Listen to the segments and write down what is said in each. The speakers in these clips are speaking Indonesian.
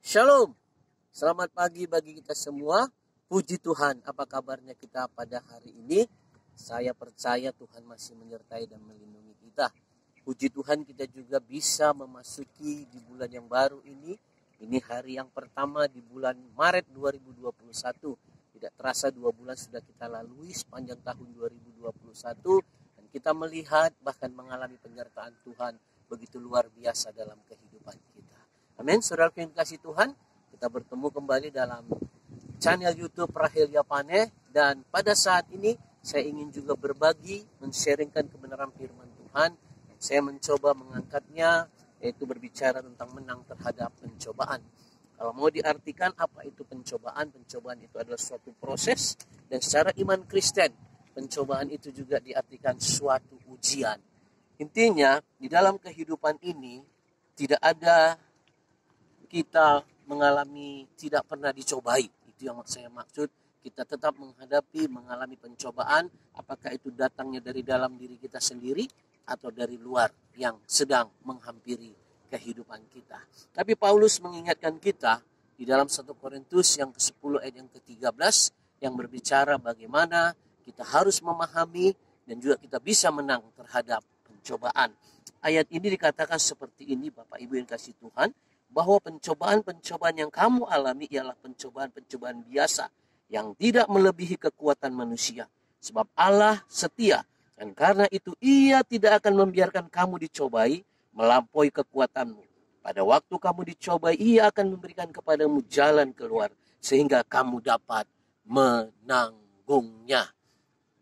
Shalom, selamat pagi bagi kita semua. Puji Tuhan, apa kabarnya kita pada hari ini? Saya percaya Tuhan masih menyertai dan melindungi kita. Puji Tuhan, kita juga bisa memasuki di bulan yang baru ini. Ini hari yang pertama di bulan Maret 2021. Tidak terasa 2 bulan sudah kita lalui sepanjang tahun 2021. Dan kita melihat bahkan mengalami penyertaan Tuhan begitu luar biasa dalam kehidupan kita. Amin, saudara yang dikasih Tuhan, kita bertemu kembali dalam channel YouTube Rahel Yapane. Dan pada saat ini saya ingin juga berbagi, men-sharingkan kebenaran firman Tuhan. Saya mencoba mengangkatnya, yaitu berbicara tentang menang terhadap pencobaan. Kalau mau diartikan apa itu pencobaan, pencobaan itu adalah suatu proses. Dan secara iman Kristen, pencobaan itu juga diartikan suatu ujian. Intinya, di dalam kehidupan ini tidak ada kita mengalami tidak pernah dicobai. Itu yang saya maksud. Kita tetap mengalami pencobaan. Apakah itu datangnya dari dalam diri kita sendiri atau dari luar yang sedang menghampiri kehidupan kita. Tapi Paulus mengingatkan kita di dalam 1 Korintus yang ke-10 ayat yang ke-13 yang berbicara bagaimana kita harus memahami dan juga kita bisa menang terhadap pencobaan. Ayat ini dikatakan seperti ini, Bapak Ibu yang kasih Tuhan, bahwa pencobaan-pencobaan yang kamu alami ialah pencobaan-pencobaan biasa yang tidak melebihi kekuatan manusia. Sebab Allah setia dan karena itu Ia tidak akan membiarkan kamu dicobai melampaui kekuatanmu. Pada waktu kamu dicobai, Ia akan memberikan kepadamu jalan keluar sehingga kamu dapat menanggungnya.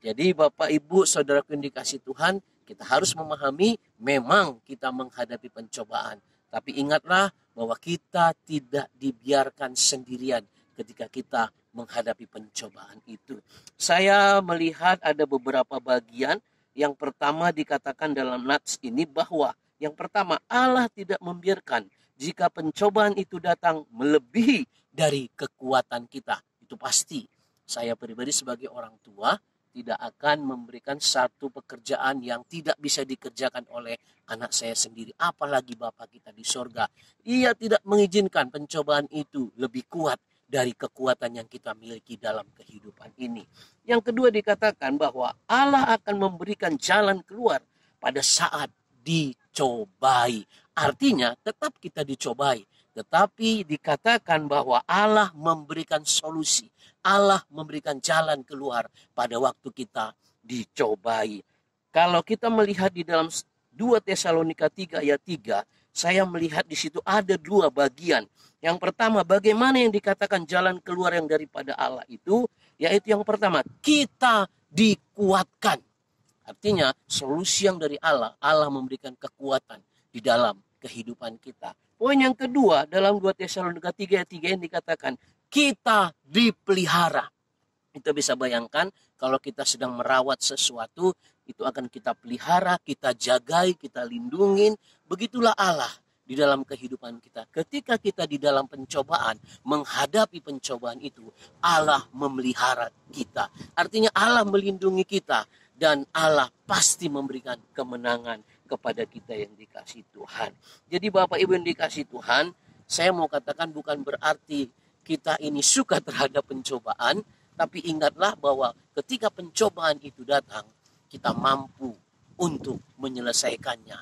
Jadi Bapak Ibu Saudaraku yang dikasih Tuhan, kita harus memahami memang kita menghadapi pencobaan. Tapi ingatlah bahwa kita tidak dibiarkan sendirian ketika kita menghadapi pencobaan itu. Saya melihat ada beberapa bagian. Yang pertama dikatakan dalam nats ini bahwa yang pertama Allah tidak membiarkan jika pencobaan itu datang melebihi dari kekuatan kita. Itu pasti. Saya pribadi sebagai orang tua tidak akan memberikan satu pekerjaan yang tidak bisa dikerjakan oleh anak saya sendiri. Apalagi Bapa kita di sorga. Ia tidak mengizinkan pencobaan itu lebih kuat dari kekuatan yang kita miliki dalam kehidupan ini. Yang kedua dikatakan bahwa Allah akan memberikan jalan keluar pada saat dicobai. Artinya tetap kita dicobai. Tetapi dikatakan bahwa Allah memberikan solusi. Allah memberikan jalan keluar pada waktu kita dicobai. Kalau kita melihat di dalam 2 Tesalonika 3 ayat 3, saya melihat di situ ada 2 bagian. Yang pertama, bagaimana yang dikatakan jalan keluar yang daripada Allah itu, yaitu yang pertama, kita dikuatkan. Artinya, solusi yang dari Allah, Allah memberikan kekuatan di dalam kehidupan kita. Poin yang kedua, dalam 2 Tesalonika 3 ayat 3 yang dikatakan, kita dipelihara. Kita bisa bayangkan kalau kita sedang merawat sesuatu, itu akan kita pelihara, kita jagai, kita lindungin. Begitulah Allah di dalam kehidupan kita. Ketika kita di dalam pencobaan, menghadapi pencobaan itu, Allah memelihara kita. Artinya Allah melindungi kita dan Allah pasti memberikan kemenangan kepada kita yang dikasih Tuhan. Jadi Bapak Ibu yang dikasih Tuhan, saya mau katakan bukan berarti kita ini suka terhadap pencobaan, tapi ingatlah bahwa ketika pencobaan itu datang, kita mampu untuk menyelesaikannya.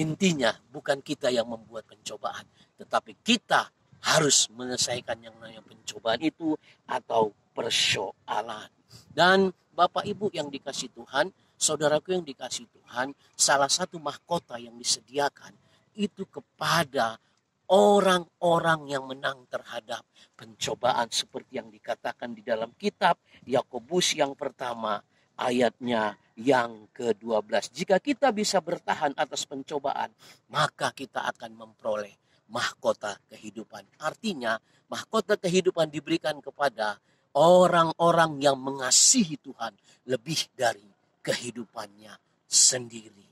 Intinya bukan kita yang membuat pencobaan, tetapi kita harus menyelesaikan yang namanya pencobaan itu atau persoalan. Dan Bapak Ibu yang dikasih Tuhan, saudaraku yang dikasih Tuhan, salah satu mahkota yang disediakan itu kepada orang-orang yang menang terhadap pencobaan seperti yang dikatakan di dalam kitab Yakobus yang pertama ayatnya yang ke-12. Jika kita bisa bertahan atas pencobaan, maka kita akan memperoleh mahkota kehidupan. Artinya, mahkota kehidupan diberikan kepada orang-orang yang mengasihi Tuhan lebih dari kehidupannya sendiri.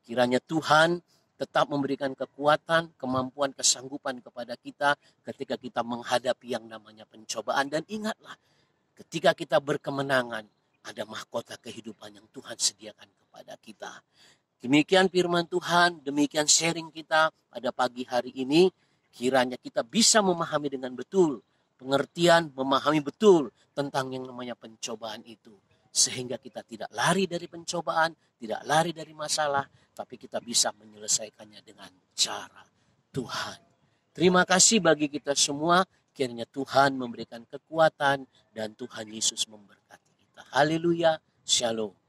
Kiranya Tuhan tetap memberikan kekuatan, kemampuan, kesanggupan kepada kita ketika kita menghadapi yang namanya pencobaan. Dan ingatlah, ketika kita berkemenangan, ada mahkota kehidupan yang Tuhan sediakan kepada kita. Demikian firman Tuhan, demikian sharing kita pada pagi hari ini. Kiranya kita bisa memahami dengan betul, pengertian, memahami betul tentang yang namanya pencobaan itu. Sehingga kita tidak lari dari pencobaan, tidak lari dari masalah, tapi kita bisa menyelesaikannya dengan cara Tuhan. Terima kasih bagi kita semua. Kiranya Tuhan memberikan kekuatan dan Tuhan Yesus memberkati kita. Haleluya. Shalom.